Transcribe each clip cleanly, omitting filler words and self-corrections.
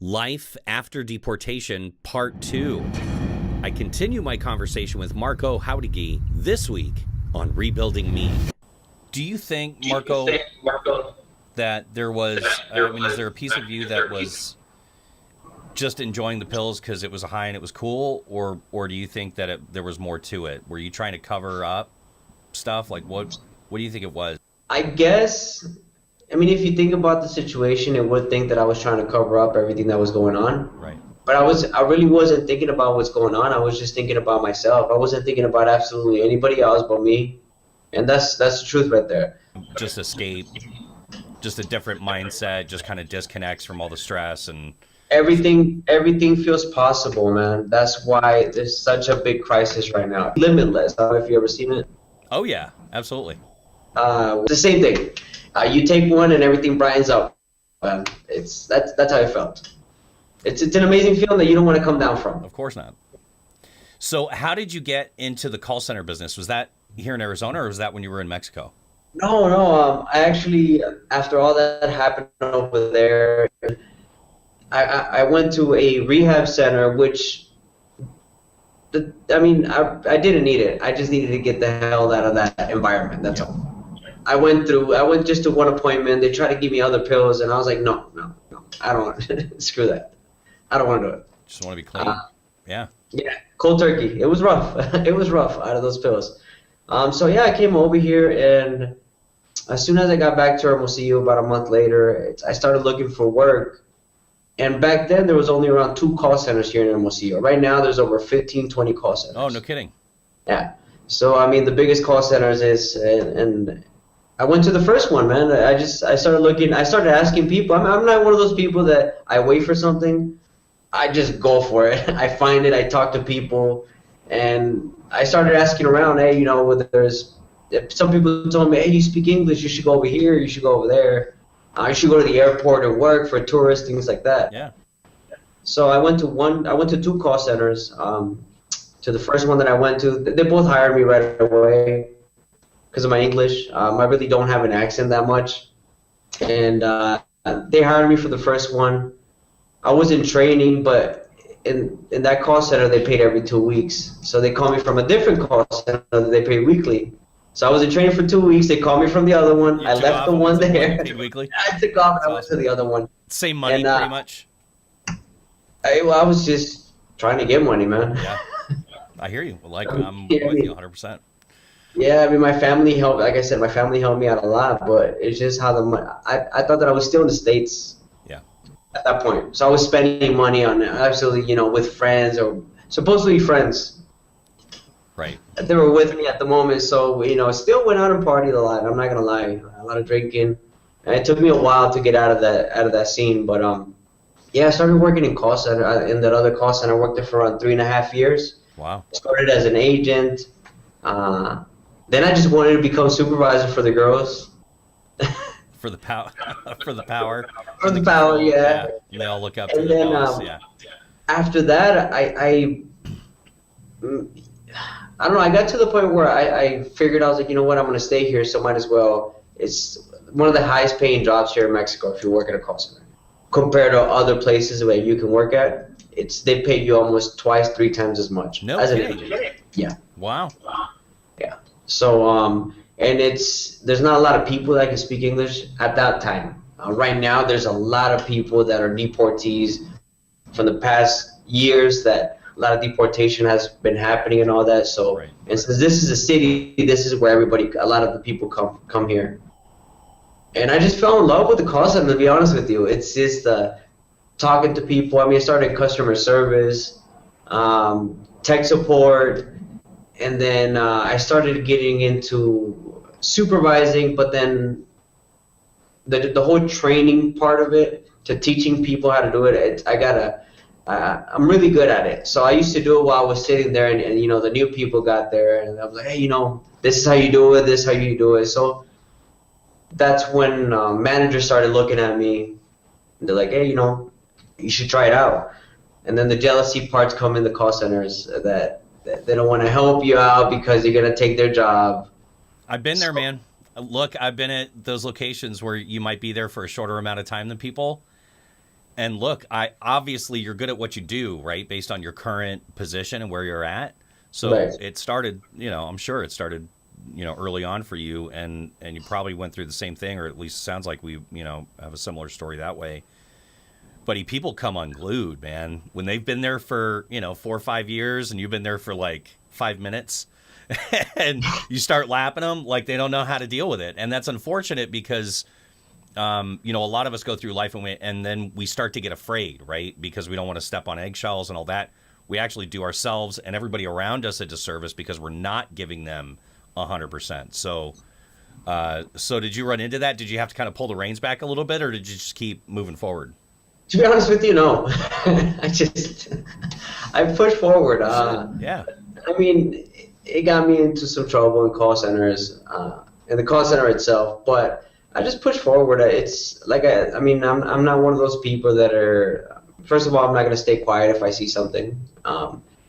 Life After Deportation, Part 2. I continue my conversation with Marco Jauregui this week on Rebuilding Me. Do you think, Marco, that there was, is there a piece of you that was just enjoying the pills because it was a high and it was cool, or do you think that there was more to it? Were you trying to cover up stuff? Like, what do you think it was? I guess, if you think about the situation, it would think that I was trying to cover up everything that was going on. Right. But I really wasn't thinking about what's going on. I was just thinking about myself. I wasn't thinking about absolutely anybody else but me. And that's the truth right there. Just escape, just a different mindset, just kind of disconnects from all the stress and everything feels possible, man. That's why there's such a big crisis right now. Limitless. I don't know if you ever seen it. Oh yeah, absolutely. The same thing. You take one and everything brightens up. That's how I felt. It's an amazing feeling that you don't want to come down from. Of course not. So how did you get into the call center business? Was that here in Arizona, or was that when you were in Mexico? No. I actually, after all that happened over there, I went to a rehab center, which, I didn't need it. I just needed to get the hell out of that environment. That's all. I went just to one appointment. They tried to give me other pills, and I was like, no. I don't want screw that. I don't want to do it. Just want to be clean. Yeah, cold turkey. It was rough. It was rough out of those pills. I came over here, and as soon as I got back to Hermosillo about a month later, I started looking for work. And back then, there was only around 2 call centers here in Hermosillo. Right now, there's over 15, 20 call centers. Oh, no kidding. Yeah. So, the biggest call centers is, and I went to the first one, man. I started looking. I started asking people. I'm not one of those people that I wait for something. I just go for it. I find it. I talk to people, and I started asking around. Hey, whether some people told me, hey, you speak English. You should go over here. You should go over there. I should go to the airport and work for tourists, things like that. Yeah. So I went to 2 call centers. To the first one that I went to, they both hired me right away because of my English. I really don't have an accent that much. And they hired me for the first one. I was in training, but in that call center, they paid every 2 weeks. So they called me from a different call center that they paid weekly. So I was in training for 2 weeks. They called me from the other one. I left the one there. Paid weekly? I took off and I went to the other one. Same money, pretty much? I was just trying to get money, man. Yeah. I hear you. I'm with you 100%. Yeah, my family helped. Like I said, my family helped me out a lot, but it's just how I thought that I was still in the States. Yeah. At that point, so I was spending money on absolutely, with friends or supposedly friends. Right. They were with me at the moment, so still went out and partied a lot. I'm not gonna lie, a lot of drinking. And it took me a while to get out of that scene, but I started working in call center. In that other call center, I worked there for around 3.5 years. Wow. Started as an agent. Then I just wanted to become supervisor for the girls. For the power. For the power. For the power, yeah. And they all look up to the boss. Yeah. After that, I don't know. I got to the point where I figured I was like, you know what? I'm going to stay here, so might as well. It's one of the highest paying jobs here in Mexico if you work at a call center. Compared to other places where you can work at, they pay you almost 2-3 times as much as an agent. Yeah. Wow. Yeah. So and there's not a lot of people that can speak English at that time. Right now, there's a lot of people that are deportees from the past years that a lot of deportation has been happening and all that. So, right. And since this is a city, this is where a lot of the people come here. And I just fell in love with the call center, to be honest with you. It's just talking to people. I started customer service, tech support, and then I started getting into supervising, but then the whole training part of it, to teaching people how to do it, I'm really good at it. So I used to do it while I was sitting there, and the new people got there, and I was like, hey, this is how you do it, this is how you do it. So that's when managers started looking at me, and they're like, hey, you should try it out. And then the jealousy parts come in the call centers that they don't want to help you out because you're going to take their job. I've been there, man. Look, I've been at those locations where you might be there for a shorter amount of time than people. And look, obviously you're good at what you do, right? Based on your current position and where you're at. So Right. it started, I'm sure it started, early on for you, and you probably went through the same thing, or at least sounds like we, have a similar story that way. But people come unglued, man, when they've been there for 4 or 5 years, and you've been there for like 5 minutes, and you start lapping them like they don't know how to deal with it, and that's unfortunate because a lot of us go through life and then we start to get afraid, right? Because we don't want to step on eggshells and all that. We actually do ourselves and everybody around us a disservice because we're not giving them 100%. So did you run into that? Did you have to kind of pull the reins back a little bit, or did you just keep moving forward? To be honest with you, no. I pushed forward. Yeah. I mean, it got me into some trouble in call centers, in the call center itself, but I just pushed forward. It's like, I'm not one of those people that are, first of all, I'm not going to stay quiet if I see something.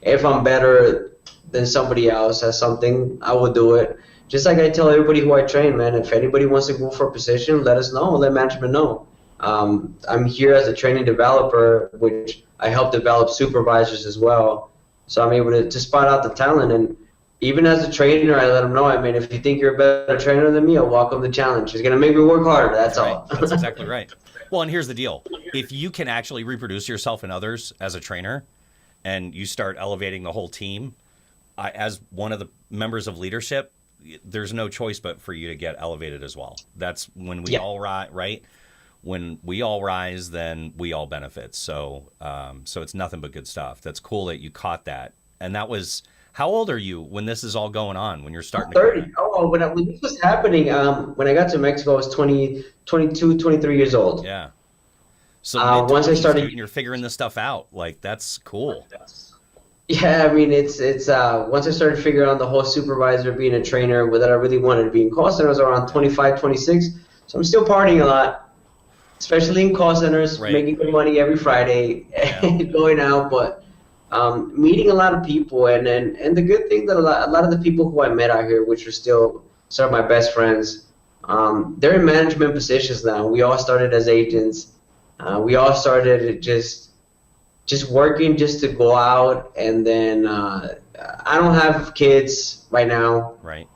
If I'm better than somebody else at something, I will do it. Just like I tell everybody who I train, man, if anybody wants to go for a position, let us know, let management know. I'm here as a training developer, which I help develop supervisors as well. So I'm able to spot out the talent. And even as a trainer, I let them know, if you think you're a better trainer than me, I'll welcome the challenge. It's going to make me work harder. That's all. That's exactly right. Well, and here's the deal. If you can actually reproduce yourself in others as a trainer, and you start elevating the whole team, as one of the members of leadership, there's no choice but for you to get elevated as well. That's when we all right? When we all rise, then we all benefit. So it's nothing but good stuff. That's cool that you caught that. And that was, how old are you when this is all going on, when you're starting 30. When this was happening, when I got to Mexico, I was 22, 23 years old. Yeah. So once I started, you're figuring this stuff out. Like, that's cool. Yeah, it's once I started figuring out the whole supervisor, being a trainer, that I really wanted to be in call centers, around 25, 26. So I'm still partying a lot, especially in call centers, making good money every Friday, going out, but meeting a lot of people. And the good thing that a lot of the people who I met out here, which are still some of my best friends, they're in management positions now. We all started as agents. We all started just working just to go out. And then I don't have kids right now. Right.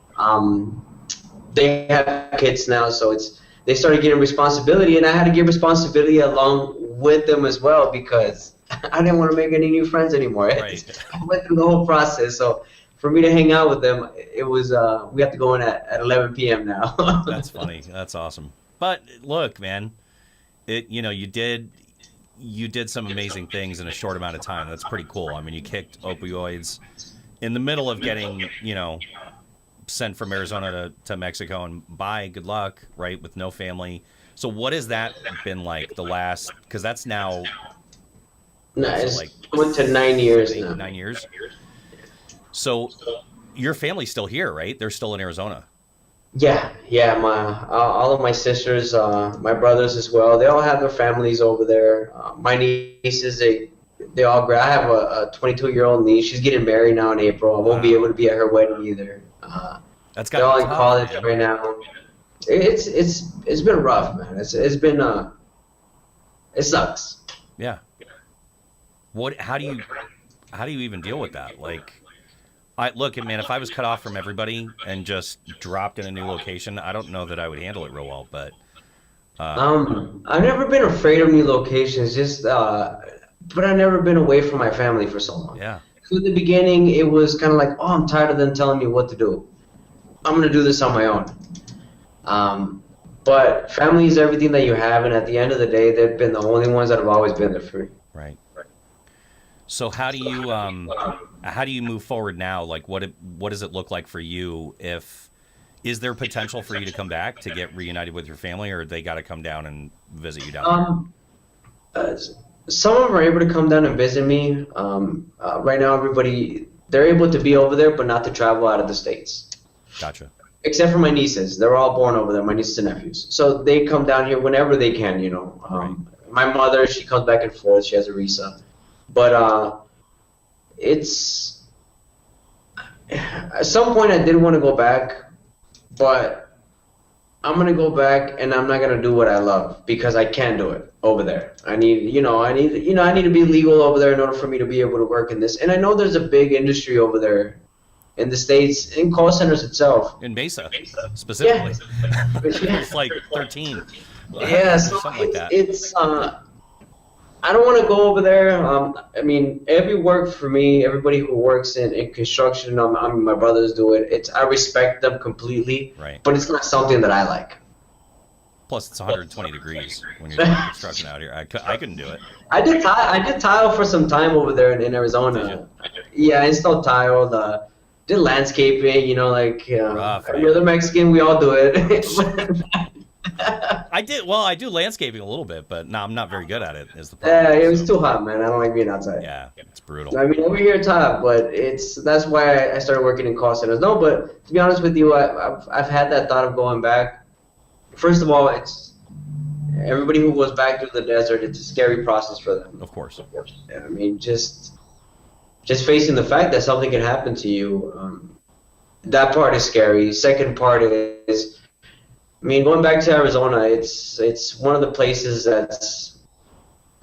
They have kids now, so they started getting responsibility, and I had to give responsibility along with them as well, because I didn't want to make any new friends anymore. Right. I went through the whole process. So for me to hang out with them, it was we have to go in at 11 p.m. now. That's funny. That's awesome. But look, man, you did some amazing things in a short amount of time. That's pretty cool. You kicked opioids in the middle of getting, sent from Arizona to Mexico, and good luck, right, with no family. So what has that been like the last, because that's now went to 9 years 9 years. So your family's still here, right? They're still in Arizona. Yeah. All of my sisters, my brothers as well, they all have their families over there. My nieces, they all I have a 22-year-old niece. She's getting married now in April. I won't be able to be at her wedding either. That's they're all in college right now. It's been rough, man. It's been it sucks. Yeah. How do you even deal with that? Like, look, man, if I was cut off from everybody and just dropped in a new location, I don't know that I would handle it real well. But I've never been afraid of new locations. But I've never been away from my family for so long. Yeah. So in the beginning, it was kind of like, I'm tired of them telling me what to do. I'm going to do this on my own. But family is everything that you have, and at the end of the day, they've been the only ones that have always been there for you. Right. So how do you move forward now? Like, what does it look like for you? Is there potential for you to come back to get reunited with your family, or they got to come down and visit you down there? Some of them are able to come down and visit me. Right now, they're able to be over there, but not to travel out of the States. Gotcha. Except for my nieces. They're all born over there, my nieces and nephews. So they come down here whenever they can, Right. My mother, she comes back and forth. She has a visa. But it's... At some point, I did want to go back, but I'm gonna go back and I'm not gonna do what I love because I can't do it over there. I need, I need to be legal over there in order for me to be able to work in this. And I know there's a big industry over there in the States, in call centers itself. In Mesa, specifically. Yeah. It's like 13. Yeah, so Something like that. it's I don't want to go over there. I mean, every work for me, everybody who works in construction, my brothers do it. I respect them completely, Right. but it's not something that I like. Plus, it's 120 degrees when you're doing construction out here. I couldn't do it. I did tile for some time over there in Arizona. Yeah, I installed tile. Did landscaping. Rough, every other Mexican, we all do it. I do landscaping a little bit, but no, I'm not very good at it. Is the problem? Yeah, it was too hot, man. I don't like being outside. Yeah, it's brutal. I mean, over here it's hot, but that's why I started working in call centers. No, but to be honest with you, I've had that thought of going back. First of all, it's everybody who goes back to the desert. It's a scary process for them. Of course. I mean, just facing the fact that something can happen to you. That part is scary. Second part is, I mean, going back to Arizona, it's one of the places that's,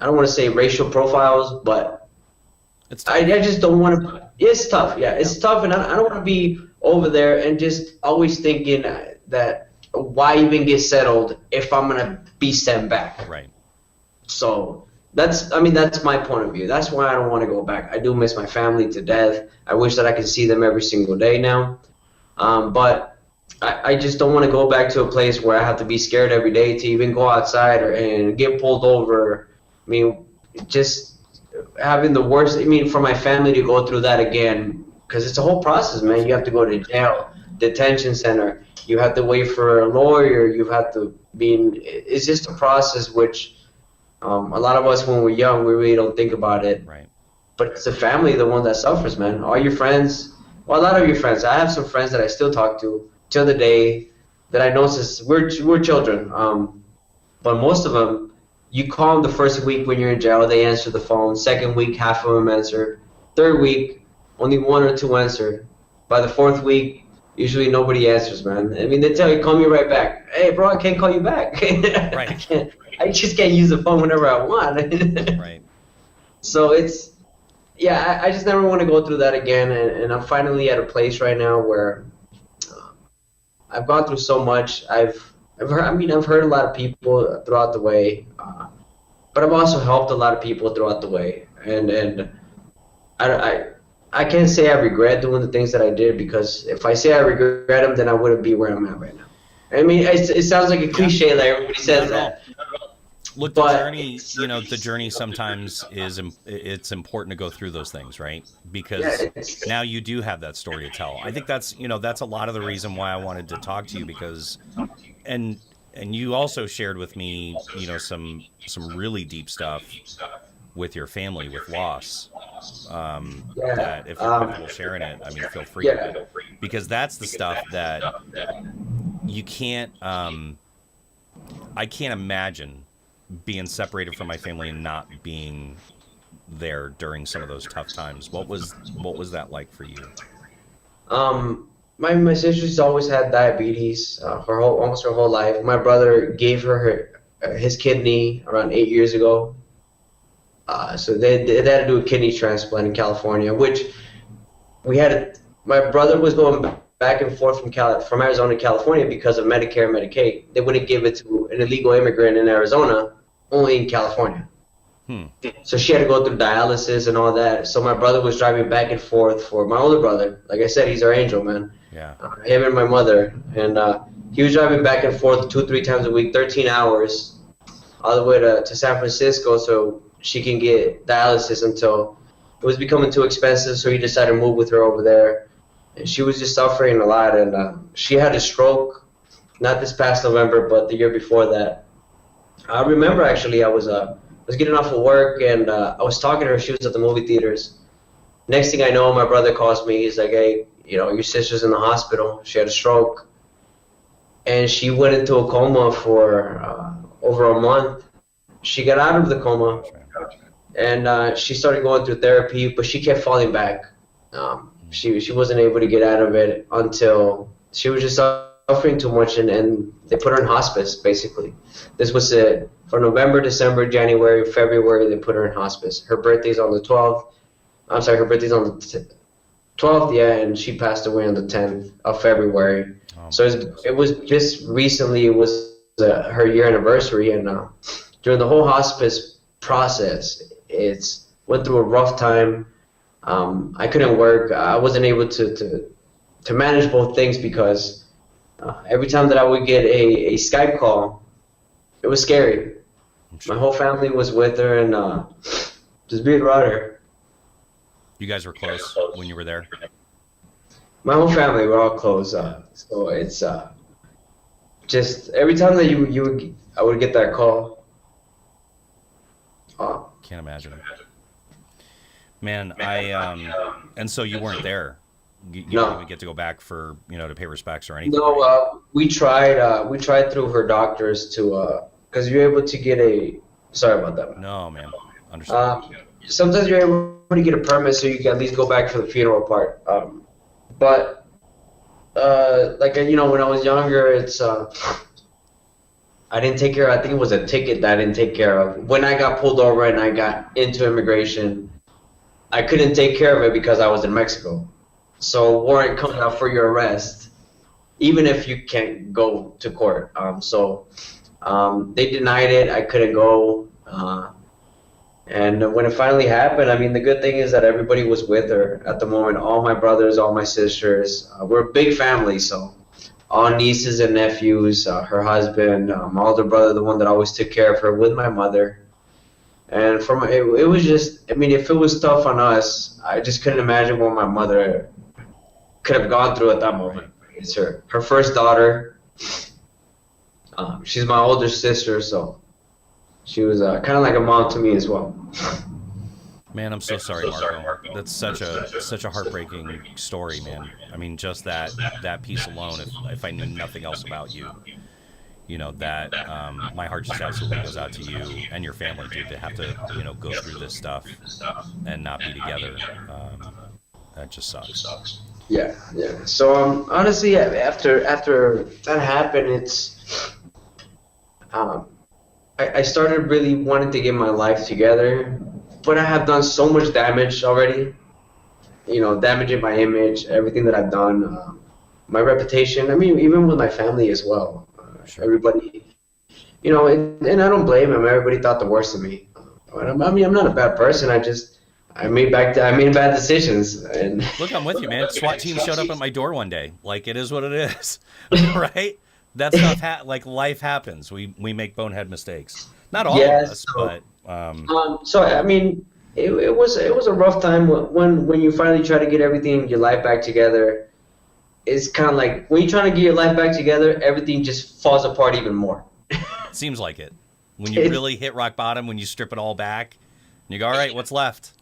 I don't want to say racial profiles, but I just don't want to. It's tough, yeah, it's tough, and I don't want to be over there and just always thinking that why even get settled if I'm gonna be sent back. Right. So that's my point of view. That's why I don't want to go back. I do miss my family to death. I wish that I could see them every single day now, but I just don't want to go back to a place where I have to be scared every day to even go outside and get pulled over. I mean, just having the worst. I mean, for my family to go through that again, because it's a whole process, man. You have to go to jail, detention center. You have to wait for a lawyer. You have to be. It's just a process which a lot of us, when we're young, we really don't think about it. Right. But it's the family, the one that suffers, man. All your friends, well, a lot of your friends. I have some friends that I still talk to till the day that I know since we're children. But most of them, you call them the first week when you're in jail, they answer the phone. Second week, half of them answer. Third week, only one or two answer. By the fourth week, usually nobody answers, man. I mean, they tell you, call me right back. Hey, bro, I can't call you back. Right. I just can't use the phone whenever I want. Right. So I just never want to go through that again. And I'm finally at a place right now where I've gone through so much. I've heard a lot of people throughout the way, but I've also helped a lot of people throughout the way. And I can't say I regret doing the things that I did, because if I say I regret them, then I wouldn't be where I'm at right now. I mean, it sounds like a cliche, like everybody says that. Look, the journey sometimes it's important to go through those things, right? Because now you do have that story to tell. I think that's a lot of the reason why I wanted to talk to you, because, and you also shared with me, some really deep stuff with your family, with loss. That if you're comfortable sharing it, I mean, feel free. Because that's the stuff that you can't. I can't imagine being separated from my family and not being there during some of those tough times. What was that like for you? My sister's always had diabetes almost her whole life. My brother gave her his kidney around 8 years ago. So they had to do a kidney transplant in California, which my brother was going back and forth from Arizona to California because of Medicare and Medicaid. They wouldn't give it to an illegal immigrant in Arizona, only in California. So she had to go through dialysis and all that. So my brother was driving back and forth for my older brother. Like I said, he's our angel, man. Yeah. Him and my mother. And he was driving back and forth 2-3 times a week, 13 hours, all the way to San Francisco so she can get dialysis until it was becoming too expensive. So he decided to move with her over there. And she was just suffering a lot. And she had a stroke, not this past November, but the year before that. I remember, actually, I was getting off of work, and I was talking to her. She was at the movie theaters. Next thing I know, my brother calls me. He's like, hey, your sister's in the hospital. She had a stroke. And she went into a coma for over a month. She got out of the coma, and she started going through therapy, but she kept falling back. She wasn't able to get out of it until she was just suffering too much, and they put her in hospice, basically. This was it. For November, December, January, February, they put her in hospice. Her birthday's on the 12th. I'm sorry, her birthday's on the 12th, yeah, and she passed away on the 10th of February. So it was just recently, it was her year anniversary, and during the whole hospice process, it's went through a rough time. I couldn't work. I wasn't able to manage both things because every time that I would get a Skype call, it was scary. My whole family was with her, and just being around her. You guys were close when you were there? My whole family were all close. So it's just every time that I would get that call. Can't imagine. Man, and so you weren't there. You didn't even get to go back for, to pay respects or anything. No, we tried through her doctors to, because you're able to get sorry about that. No, man. Understand. Sometimes you're able to get a permit so you can at least go back for the funeral part. But when I was younger, it's I didn't take care of, I think it was a ticket that I didn't take care of. When I got pulled over and I got into immigration, I couldn't take care of it because I was in Mexico. So warrant comes out for your arrest, even if you can't go to court. They denied it. I couldn't go. And when it finally happened, I mean, the good thing is that everybody was with her at the moment. All my brothers, all my sisters. We're a big family, so all nieces and nephews, her husband, my older brother, the one that always took care of her, with my mother. And it was just, I mean, if it was tough on us, I just couldn't imagine what my mother could have gone through at that moment. It's her first daughter. She's my older sister, so she was kind of like a mom to me as well. Man, I'm so sorry, Marco. That's such a heartbreaking story, man. I mean, just that piece alone. If I knew nothing else about you, that my heart just absolutely goes out to you and your family, dude, to have to go through this stuff and not be together. That just sucks. Yeah. So honestly, after that happened, it's I started really wanting to get my life together, but I have done so much damage already. Damaging my image, everything that I've done, my reputation. I mean, even with my family as well. Sure. Everybody, and I don't blame them. Everybody thought the worst of me. I mean, I'm not a bad person. I made bad decisions. And look, I'm with you, man. SWAT team showed up at my door one day. Like, it is what it is, right? That stuff, like, life happens. We make bonehead mistakes. Not all of us, but. So I mean, it was a rough time when you finally try to get everything, your life back together. It's kind of like when you're trying to get your life back together, everything just falls apart even more. Seems like it. When you really hit rock bottom, when you strip it all back, and you go, all right, what's left?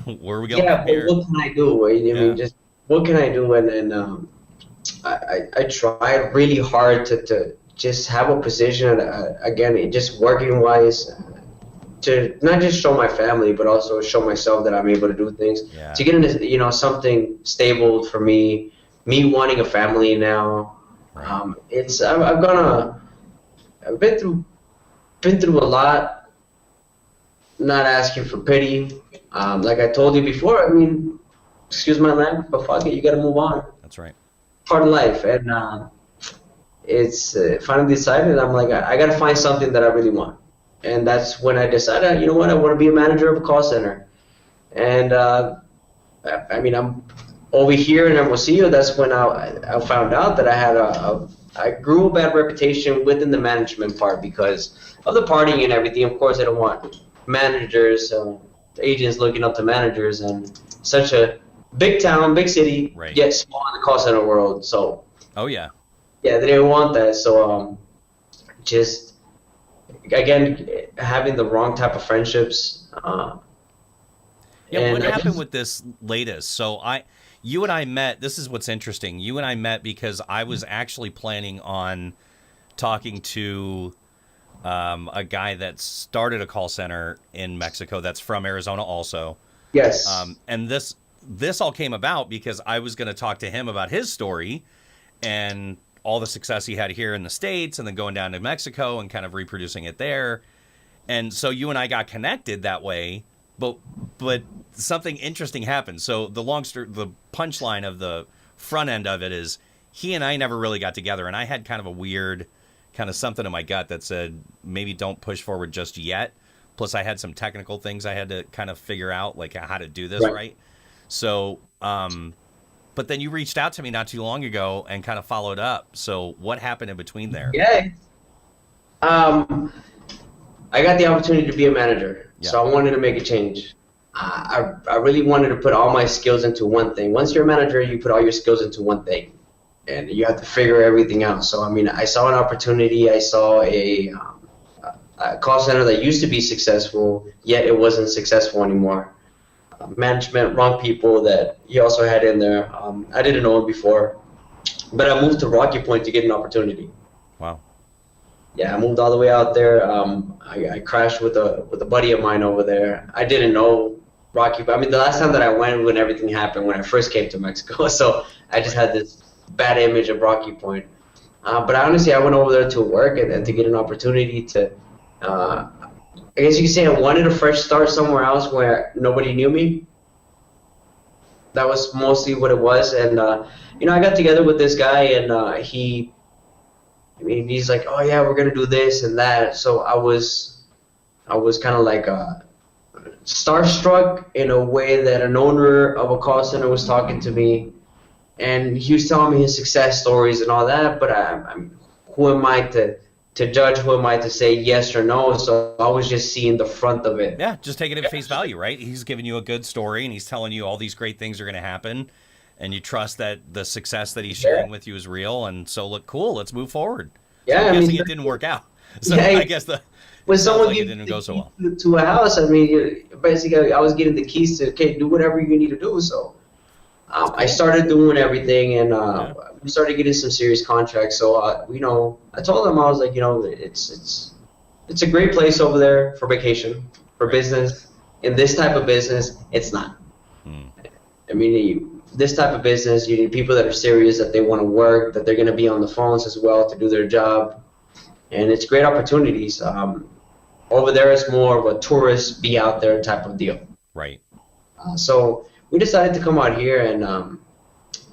Where are we going from here? But what can I do? I mean, just what can I do? And then I tried really hard to just have a position, again, just working wise, to not just show my family, but also show myself that I'm able to do things. Yeah. To get into, something stable for me wanting a family now. Right. I've been through a lot, not asking for pity. Like I told you before, I mean, excuse my language, but fuck it, you got to move on. That's right. Part of life. And it's finally decided, I'm like, I got to find something that I really want. And that's when I decided, you know what, I want to be a manager of a call center. And I mean, I'm over here in Hermosillo. That's when I found out that I had I grew a bad reputation within the management part because of the partying and everything. Of course, I don't want managers, agents looking up to managers, and such a big town, big city, right, yet small in the call center world. So. Oh yeah. Yeah, they didn't want that. So just again having the wrong type of friendships. What happened with this latest? So you and I met. This is what's interesting. You and I met because I was actually planning on talking to a guy that started a call center in Mexico that's from Arizona also. Yes. And this all came about because I was going to talk to him about his story, and all the success he had here in the States and then going down to Mexico and kind of reproducing it there. And so you and I got connected that way, but something interesting happened. So the punchline of the front end of it is he and I never really got together, and I had kind of a weird kind of something in my gut that said maybe don't push forward just yet. Plus I had some technical things I had to kind of figure out, like how to do this right. So but then you reached out to me not too long ago and kind of followed up. So what happened in between there? Yeah. I got the opportunity to be a manager, so I wanted to make a change. I really wanted to put all my skills into one thing. Once you're a manager, you put all your skills into one thing, and you have to figure everything out. So, I mean, I saw an opportunity. I saw a call center that used to be successful, yet it wasn't successful anymore. Management, wrong people that he also had in there. I didn't know him before, but I moved to Rocky Point to get an opportunity. Wow. Yeah, I moved all the way out there. I crashed with a buddy of mine over there. I didn't know Rocky. I mean, the last time that I went, when everything happened, when I first came to Mexico, so I just had this bad image of Rocky Point. But honestly, I went over there to work and to get an opportunity to, I guess you could say I wanted a fresh start somewhere else where nobody knew me. That was mostly what it was. And, I got together with this guy, and he's like, oh yeah, we're gonna do this and that. So I was kind of like starstruck in a way that an owner of a call center was talking to me, and he was telling me his success stories and all that. But who am I to judge? Who am I to say yes or no? So I was just seeing the front of it. Yeah, just taking it at face value, right? He's giving you a good story, and he's telling you all these great things are going to happen. And you trust that the success that he's sharing with you is real, and so look, cool, let's move forward. So I'm guessing it didn't work out. So I guess when someone it didn't go so well. To a house, I mean, basically, I was getting the keys to, okay, do whatever you need to do. So I started doing everything, and we started getting some serious contracts. So I told them, I was like, it's a great place over there for vacation, for business. In this type of business, it's not. I mean, this type of business, you need people that are serious, that they want to work, that they're going to be on the phones as well to do their job. And it's great opportunities. Over there, it's more of a tourist, be out there type of deal. Right. So we decided to come out here, and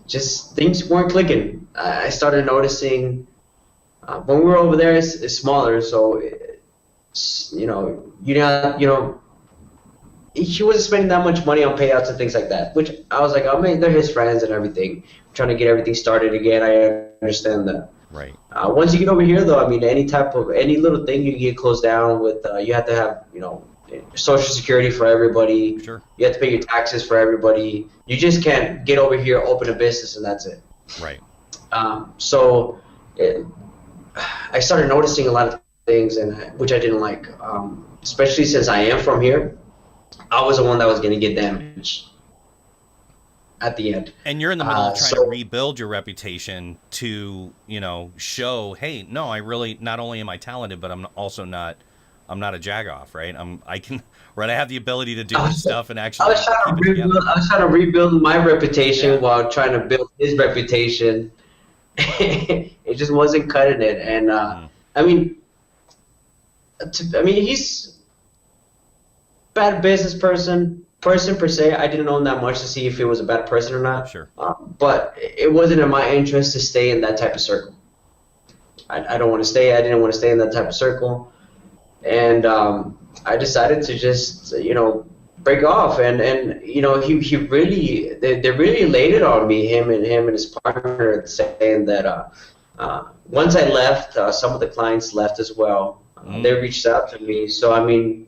just things weren't clicking. I started noticing when we were over there, it's smaller. So, he wasn't spending that much money on payouts and things like that, which I was like, oh man, they're his friends and everything. I'm trying to get everything started again. I understand that. Right. Once you get over here, though, I mean, any little thing you get closed down with, you have to have, Social Security for everybody. Sure. You have to pay your taxes for everybody. You just can't get over here, open a business, and that's it. Right. So I started noticing a lot of things, which I didn't like, especially since I am from here. I was the one that was going to get damaged at the end. And you're in the middle of trying to rebuild your reputation to, show, hey, no, I really, not only am I talented, but I'm also not a jagoff, right? I have the ability to do this stuff and actually. I was trying to rebuild my reputation while trying to build his reputation. It just wasn't cutting it. And, I mean, he's bad business person per se. I didn't know him that much to see if he was a bad person or not. Sure. But it wasn't in my interest to stay in that type of circle. I didn't want to stay in that type of circle. And I decided to just, break off. And he really, they really laid it on me, him and his partner, saying that once I left, some of the clients left as well. They reached out to me. So, I mean,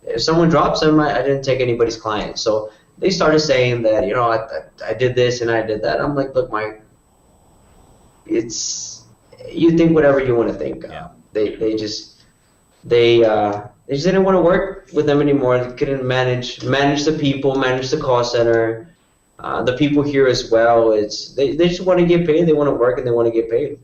if someone drops them, I didn't take anybody's client. So they started saying that, I did this and I did that. I'm like, look, Mike, you think whatever you want to think. They just didn't want to work with them anymore. They couldn't manage the people, manage the call center, the people here as well. They just want to get paid. They want to work and they want to get paid.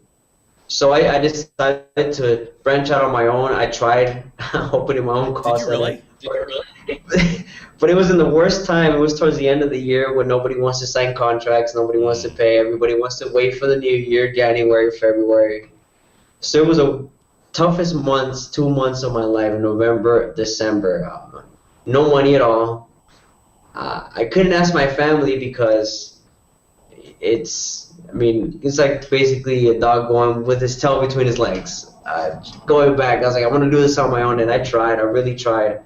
So I decided to branch out on my own. I tried opening my own call center. Did you really? But it was in the worst time. It was towards the end of the year when nobody wants to sign contracts, nobody wants to pay, everybody wants to wait for the new year, January, February. So it was the toughest months, 2 months of my life, November, December. No money at all. I couldn't ask my family because it's like basically a dog going with his tail between his legs. Going back, I was like, I want to do this on my own, and I really tried.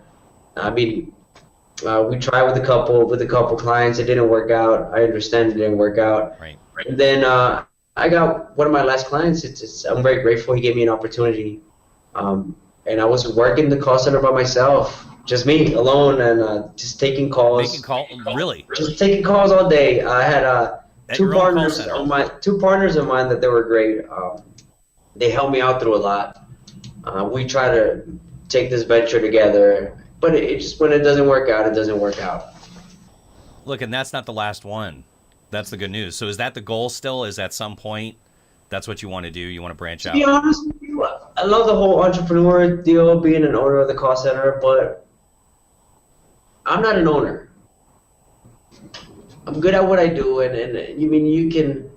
We tried with a couple clients. It didn't work out. I understand it didn't work out. Right. And then I got one of my last clients. I'm very grateful. He gave me an opportunity, and I was working the call center by myself, just me alone, and just taking calls. Really? Just taking calls all day. I had two partners of mine that they were great. They helped me out through a lot. We try to take this venture together. But it just, when it doesn't work out, it doesn't work out. Look, and that's not the last one. That's the good news. So is that the goal still? Is at some point that's what you want to do? You want to branch out? To be honest with you, I love the whole entrepreneur deal, being an owner of the call center, but I'm not an owner. I'm good at what I do, and you can.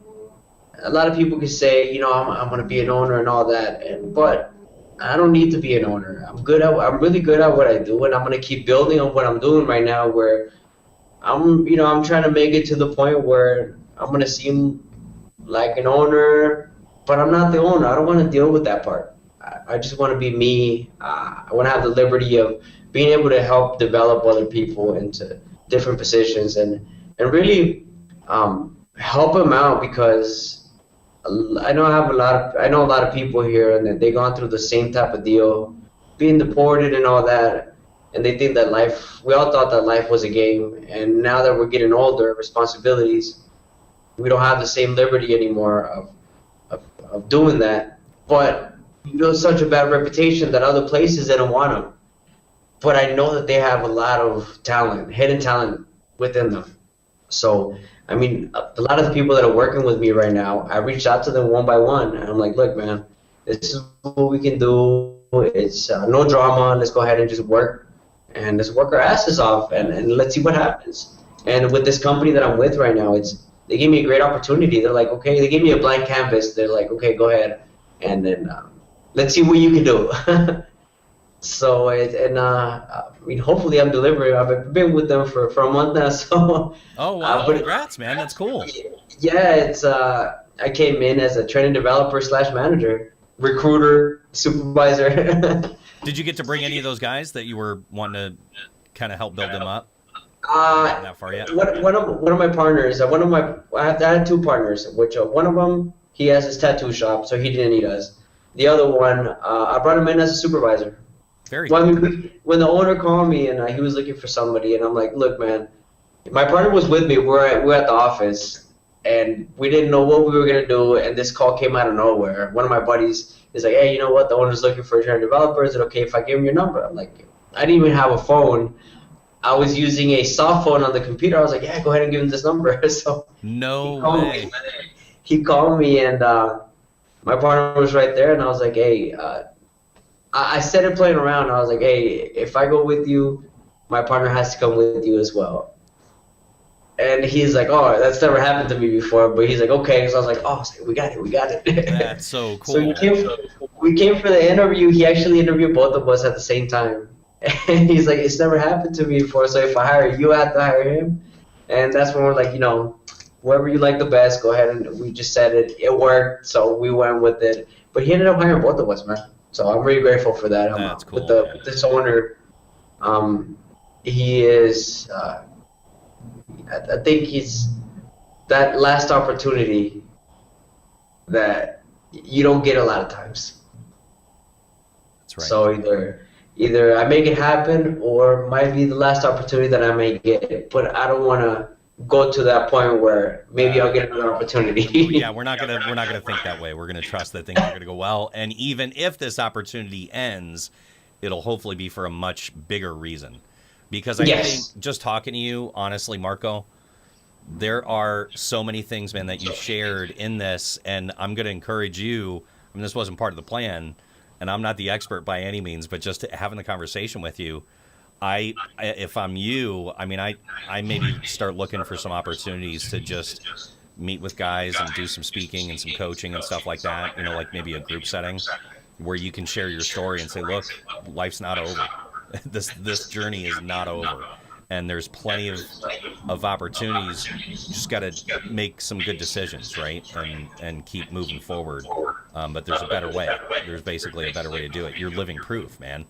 A lot of people can say, I'm going to be an owner and all that, but I don't need to be an owner. I'm really good at what I do, and I'm gonna keep building on what I'm doing right now. Where I'm trying to make it to the point where I'm gonna seem like an owner, but I'm not the owner. I don't want to deal with that part. I just want to be me. I want to have the liberty of being able to help develop other people into different positions and really help them out, because I know a lot of people here, and they've gone through the same type of deal, being deported and all that, and they think that we all thought that life was a game, and now that we're getting older, responsibilities, we don't have the same liberty anymore of doing that. But such a bad reputation that other places, they don't want them. But I know that they have a lot of talent, hidden talent within them. So a lot of the people that are working with me right now, I reached out to them one by one, and I'm like, look, man, this is what we can do. It's no drama. Let's go ahead and just work, and let's work our asses off, and let's see what happens. And with this company that I'm with right now, they gave me a great opportunity. They're like, okay, they gave me a blank canvas. They're like, okay, go ahead, and then let's see what you can do. So, hopefully I'm delivering. I've been with them for a month now, so. Oh, wow. Congrats, man. That's cool. Yeah, I came in as a training developer / manager, recruiter, supervisor. Did you get to bring any of those guys that you were wanting to kind of help build them up? Not that far yet. One of my partners, I had two partners, which one of them, he has his tattoo shop, so he didn't need us. The other one, I brought him in as a supervisor. Very cool. When the owner called me and he was looking for somebody, and I'm like, look, man, my partner was with me. We're at the office, and we didn't know what we were gonna do. And this call came out of nowhere. One of my buddies is like, hey, you know what? The owner's looking for a training developer. Is it okay if I give him your number? I'm like, I didn't even have a phone. I was using a soft phone on the computer. I was like, yeah, go ahead and give him this number. So no way. He called me, and my partner was right there, and I was like, hey. I said it playing around. I was like, hey, if I go with you, my partner has to come with you as well. And he's like, oh, that's never happened to me before. But he's like, okay. So I was like, oh, we got it. That's so cool. So we came for the interview. He actually interviewed both of us at the same time. And he's like, it's never happened to me before. So if I hire you, I have to hire him. And that's when we're like, whoever you like the best, go ahead. And we just said it. It worked. So we went with it. But he ended up hiring both of us, man. So I'm really grateful for that. That's cool. With this owner, he is, I think he's that last opportunity that you don't get a lot of times. That's right. So either I make it happen, or might be the last opportunity that I may get. But I don't want to go to that point where maybe I'll get another opportunity. Yeah, we're not gonna think that way. We're gonna trust that things are gonna go well, and even if this opportunity ends, it'll hopefully be for a much bigger reason. Because I think, just talking to you, honestly, Marco, there are so many things, man, that you shared in this, and I'm gonna encourage you. This wasn't part of the plan, and I'm not the expert by any means, but just having the conversation with you, if I'm you, I mean, I maybe start looking for some opportunities to just meet with guys and do some speaking and some coaching and stuff like that. You know, like maybe a group setting where you can share your story and say, look, life's not over. This journey is not over. And there's plenty of opportunities. You just got to make some good decisions, right? And keep moving forward. But there's a better way. There's basically a better way to do it. You're living proof, man.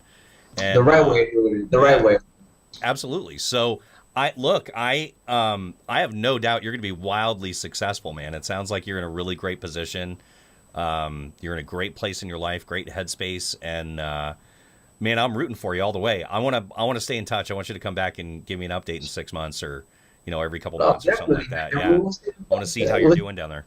And, the right way, dude. The right way. Absolutely. So I have no doubt you're going to be wildly successful, man. It sounds like you're in a really great position. You're in a great place in your life, great headspace, and man, I'm rooting for you all the way. I want to stay in touch. I want you to come back and give me an update in 6 months, or every couple months or something like that. Yeah, I want to see how you're doing down there.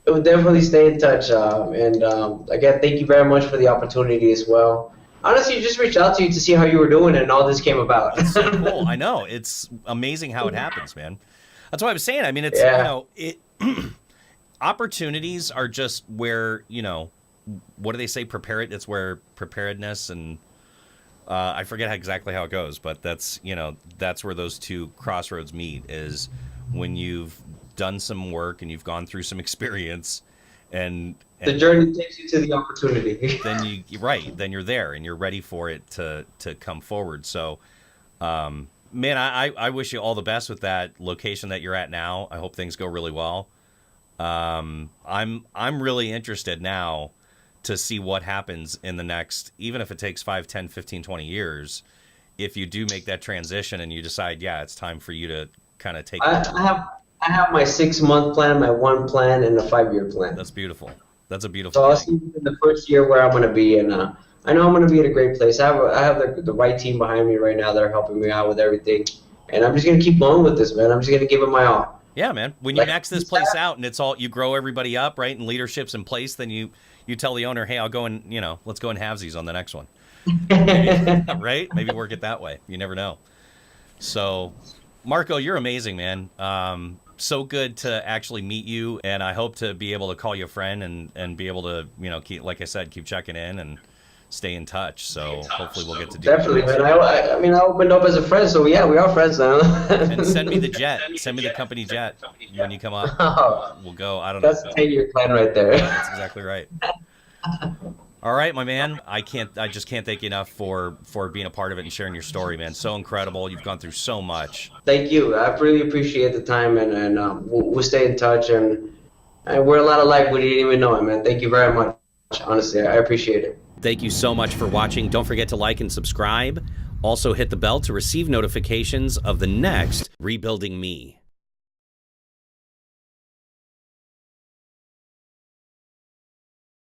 We'll definitely stay in touch. And again, thank you very much for the opportunity as well. Honestly, just reached out to you to see how you were doing, and all this came about. It's so cool. I know. It's amazing how it happens, man. That's what I was saying. I mean, it's opportunities are just where, what do they say? It's where preparedness and I forget exactly how it goes, but that's where those two crossroads meet, is when you've done some work and you've gone through some experience, and the journey takes you to the opportunity. then you're there and you're ready for it to come forward. So, man, I wish you all the best with that location that you're at now. I hope things go really well. I'm really interested now to see what happens in the next, even if it takes 5, 10, 15, 20 years, if you do make that transition and you decide, it's time for you to kind of take I have my 6-month plan, my 1 plan, and a 5-year plan. That's beautiful. That's a beautiful thing. So I'll see in the first year where I'm going to be, and I know I'm going to be in a great place. I have the right team behind me right now that are helping me out with everything, and I'm just going to keep going with this, man. I'm just going to give it my all. Yeah, man. When you max this place out and it's all, you grow everybody up, right, and leadership's in place, then you tell the owner, hey, I'll go and, let's go and halvesies on the next one. Maybe, right? Maybe work it that way. You never know. So, Marco, you're amazing, man. So good to actually meet you, and I hope to be able to call you a friend and be able to, keep, like I said, keep checking in and stay in touch. So hopefully we'll get to do definitely, man. I mean, I opened up as a friend, so yeah, we are friends now. And send me the jet. Send me the company jet when you come up. We'll go. I don't know. That's a 10-year plan right there. That's exactly right. All right, my man. I just can't thank you enough for being a part of it and sharing your story, man. So incredible. You've gone through so much. Thank you. I really appreciate the time, and we'll stay in touch, and we're a lot alike. We didn't even know it, man. Thank you very much. Honestly, I appreciate it. Thank you so much for watching. Don't forget to like and subscribe. Also hit the bell to receive notifications of the next Rebuilding Me.